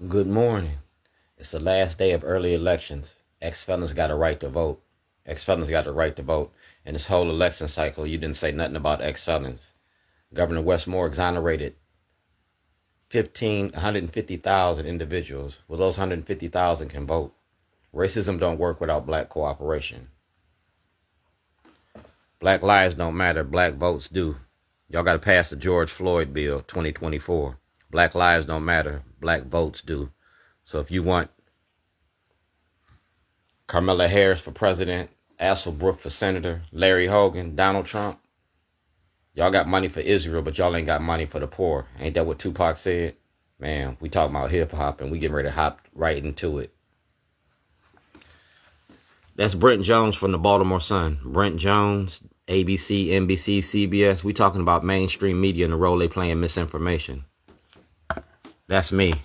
Good morning. It's the last day of early elections. Ex-felons got a right to vote. Ex-felons got the right to vote. In this whole election cycle, you didn't say nothing about ex-felons. Governor Westmore exonerated 150,000 individuals. Well, those 150,000 can vote. Racism don't work without black cooperation. Black lives don't matter. Black votes do. Y'all got to pass the George Floyd bill 2024. Black lives don't matter. Black votes do. So if you want Kamala Harris for president, Asselbrook for senator, Larry Hogan, Donald Trump, y'all got money for Israel, but y'all ain't got money for the poor. Ain't that what Tupac said? Man, we talking about hip hop and we getting ready to hop right into it. That's Brent Jones from the Baltimore Sun. Brent Jones, ABC, NBC, CBS. We talking about mainstream media and the role they play in misinformation. That's me.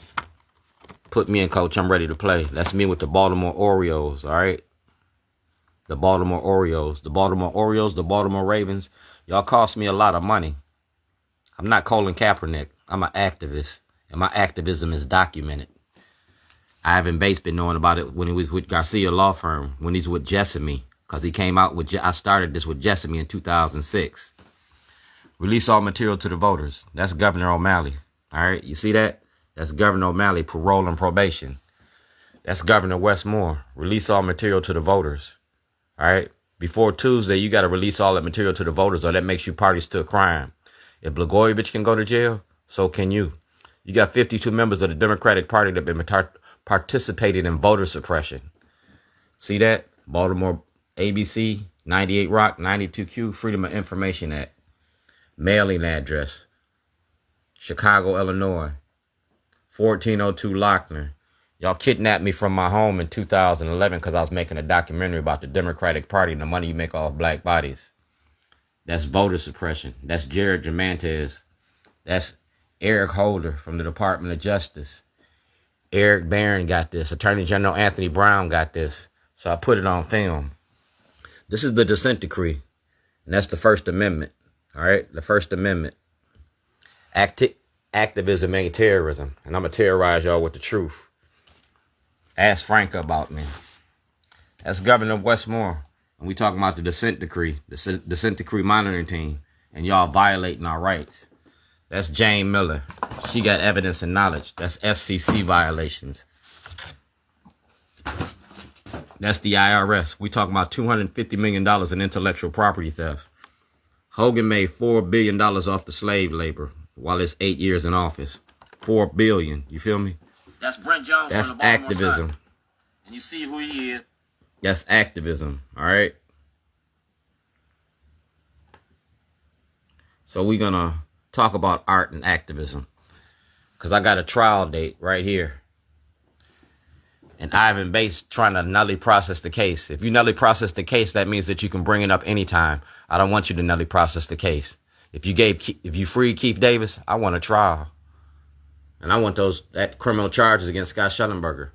Put me in, coach. I'm ready to play. That's me with the Baltimore Orioles, all right? The Baltimore Orioles. The Baltimore Orioles, the Baltimore Ravens. Y'all cost me a lot of money. I'm not Colin Kaepernick. I'm an activist, and my activism is documented. Ivan Bates been knowing about it when he was with Garcia Law Firm, when he's with Jessamy, because he came out with, I started this with Jessamy in 2006. Release all material to the voters. That's Governor O'Malley, all right? You see that? That's Governor O'Malley, parole and probation. That's Governor Westmore. Release all material to the voters. All right? Before Tuesday, you got to release all that material to the voters, or that makes you parties to a crime. If Blagojevich can go to jail, so can you. You got 52 members of the Democratic Party that have been participating in voter suppression. See that? Baltimore ABC, 98 Rock, 92Q, Freedom of Information Act. Mailing address, Chicago, Illinois. 1402 Lochner. Y'all kidnapped me from my home in 2011 because I was making a documentary about the Democratic Party and the money you make off black bodies. That's voter suppression. That's Jared Germantes. That's Eric Holder from the Department of Justice. Eric Barron got this. Attorney General Anthony Brown got this. So I put it on film. This is the dissent decree. And that's the First Amendment. All right? The First Amendment. Activism ain't terrorism, and I'm going to terrorize y'all with the truth. Ask Frank about me. That's Governor Westmore, and we talking about the dissent decree, the dissent decree monitoring team, and y'all violating our rights. That's Jane Miller. She got evidence and knowledge. That's FCC violations. That's the IRS. We talking about $250 million in intellectual property theft. Hogan made $4 billion off the slave labor while it's 8 years in office. $4 billion. You feel me? That's Brent Jones. That's from the Baltimore activism. Sun. And you see who he is. That's activism. All right. So we're going to talk about art and activism. Because I got a trial date right here. And Ivan Bates trying to nully process the case. If you nully process the case, that means that you can bring it up anytime. I don't want you to nully process the case. If you freed Keith Davis, I want a trial. And I want that criminal charges against Scott Shellenberger.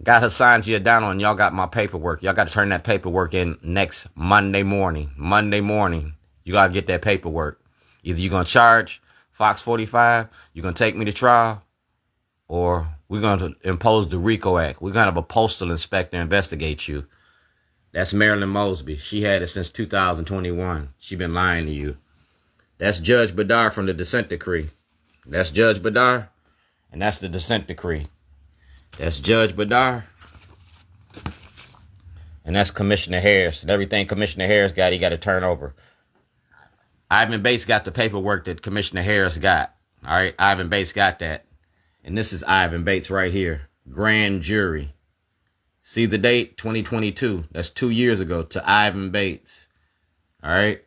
Got Hassan Giordano, and y'all got my paperwork. Y'all got to turn that paperwork in next Monday morning. Monday morning, you got to get that paperwork. Either you're going to charge Fox 45, you're going to take me to trial, or we're going to impose the RICO Act. We're going to have a postal inspector investigate you. That's Marilyn Mosby. She had it since 2021. She been lying to you. That's Judge Badar from the dissent decree. That's Judge Badar, and that's the dissent decree. That's Judge Badar, and that's Commissioner Harris. And everything Commissioner Harris got, he got to turn over. Ivan Bates got the paperwork that Commissioner Harris got. All right, Ivan Bates got that. And this is Ivan Bates right here. Grand jury. See the date? 2022. That's 2 years ago to Ivan Bates. All right,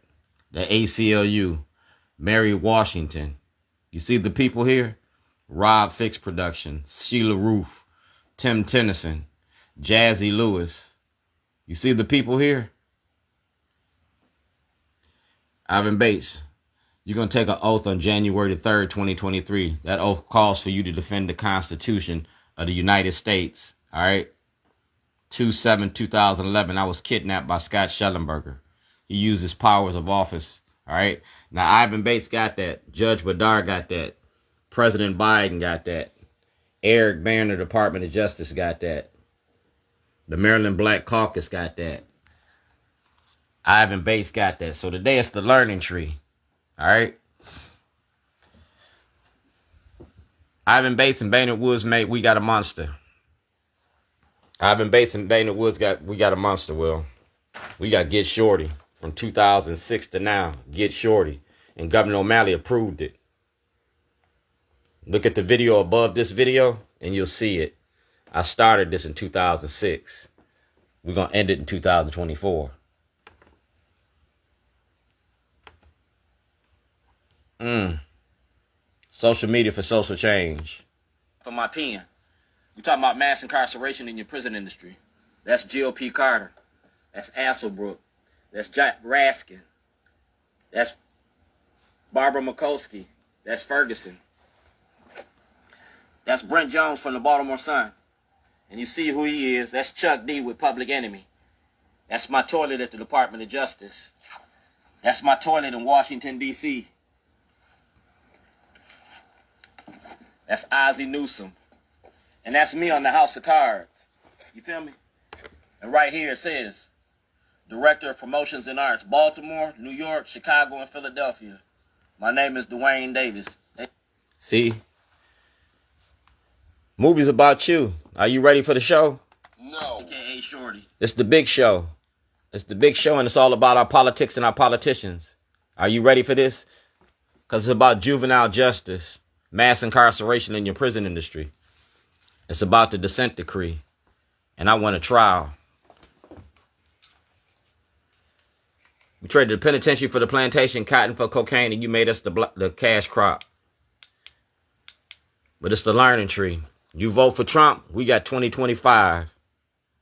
the ACLU. Mary Washington. You see the people here? Rob Fix Production, Sheila Roof, Tim Tennyson, Jazzy Lewis. You see the people here? Ivan Bates, you're going to take an oath on January the 3rd, 2023. That oath calls for you to defend the Constitution of the United States. All right? 2/7/2011, I was kidnapped by Scott Shellenberger. He used his powers of office. All right? Now, Ivan Bates got that. Judge Badar got that. President Biden got that. Eric Banner, Department of Justice, got that. The Maryland Black Caucus got that. Ivan Bates got that. So today it's the learning tree. All right. Ivan Bates and Baynard Woods, mate, we got a monster. Ivan Bates and Baynard Woods we got a monster, Will. We got Get Shorty from 2006 to now. Get Shorty. And Governor O'Malley approved it. Look at the video above this video and you'll see it. I started this in 2006. We're going to end it in 2024. Social media for social change. For my pen. We're talking about mass incarceration in your prison industry. That's GOP Carter. That's Asselbrook. That's Jack Raskin. That's Barbara Mikulski. That's Ferguson. That's Brent Jones from the Baltimore Sun. And you see who he is. That's Chuck D with Public Enemy. That's my toilet at the Department of Justice. That's my toilet in Washington, D.C. That's Ozzie Newsome. And that's me on the House of Cards. You feel me? And right here it says, Director of Promotions and Arts, Baltimore, New York, Chicago, and Philadelphia. My name is Dwayne Davis. See? Movies about you. Are you ready for the show? No. AKA Shorty. It's the big show. It's the big show, and it's all about our politics and our politicians. Are you ready for this? Because it's about juvenile justice, mass incarceration in your prison industry. It's about the dissent decree. And I want a trial. We traded the penitentiary for the plantation, cotton for cocaine, and you made us the cash crop. But it's the learning tree. You vote for Trump, we got 2025.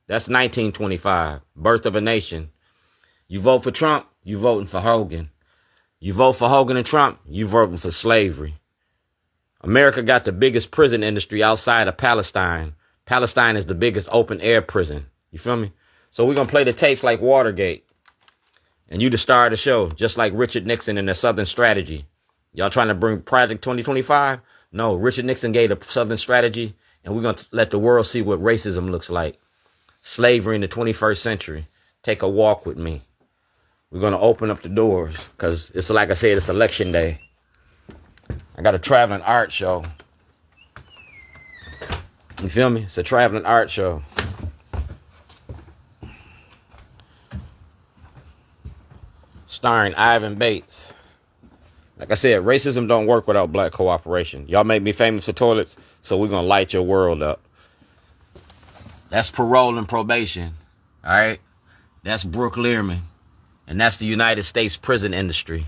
That's 1925, birth of a nation. You vote for Trump, you voting for Hogan. You vote for Hogan and Trump, you voting for slavery. America got the biggest prison industry outside of Palestine. Palestine is the biggest open air prison. You feel me? So we're going to play the tapes like Watergate. And you the star of the show, just like Richard Nixon and the Southern Strategy. Y'all trying to bring Project 2025? No, Richard Nixon gave the Southern Strategy, and we're going to let the world see what racism looks like. Slavery in the 21st century. Take a walk with me. We're going to open up the doors, because it's like I said, it's election day. I got a traveling art show. You feel me? It's a traveling art show. Starring Ivan Bates. Like I said, racism don't work without black cooperation. Y'all make me famous for toilets, so we're going to light your world up. That's parole and probation. All right? That's Brooke Learman. And that's the United States prison industry.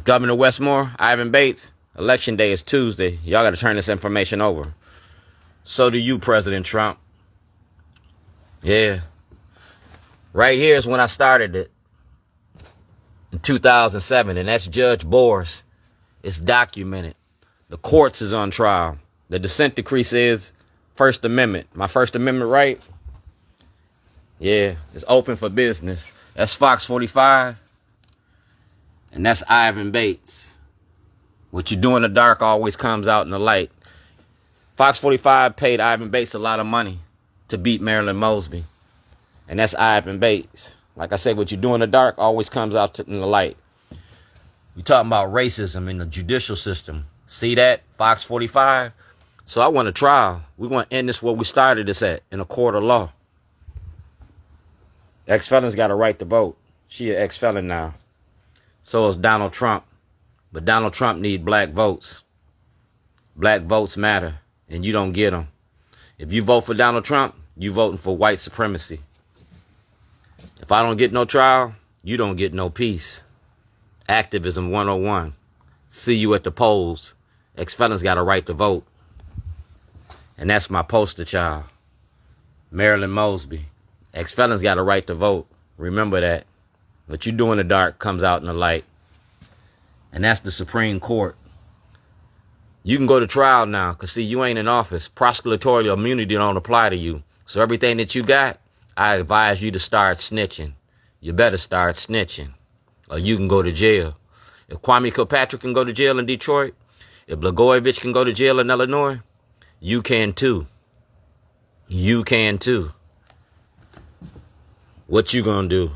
Governor Westmore, Ivan Bates, election day is Tuesday. Y'all got to turn this information over. So do you, President Trump. Yeah. Right here is when I started it. In 2007, and that's Judge Boris. It's documented. The courts is on trial. The dissent decree says First Amendment. My First Amendment right? Yeah, it's open for business. That's Fox 45. And that's Ivan Bates. What you do in the dark always comes out in the light. Fox 45 paid Ivan Bates a lot of money to beat Marilyn Mosby. And that's Ivan Bates. Like I said, what you do in the dark always comes out in the light. We talking about racism in the judicial system. See that? Fox 45. So I want a trial. We want to end this where we started this at, in a court of law. Ex-felons got a right to vote. She an ex-felon now. So is Donald Trump. But Donald Trump need black votes. Black votes matter, and you don't get them. If you vote for Donald Trump, you voting for white supremacy. If I don't get no trial, you don't get no peace. Activism 101. See you at the polls. Ex-felons got a right to vote. And that's my poster child. Marilyn Mosby. Ex-felons got a right to vote. Remember that. What you do in the dark comes out in the light. And that's the Supreme Court. You can go to trial now, because see, you ain't in office. Prosecutorial immunity don't apply to you. So everything that you got, I advise you to start snitching. You better start snitching, or you can go to jail. If Kwame Kilpatrick can go to jail in Detroit, if Blagojevich can go to jail in Illinois, You can too. You can too. What you gonna do?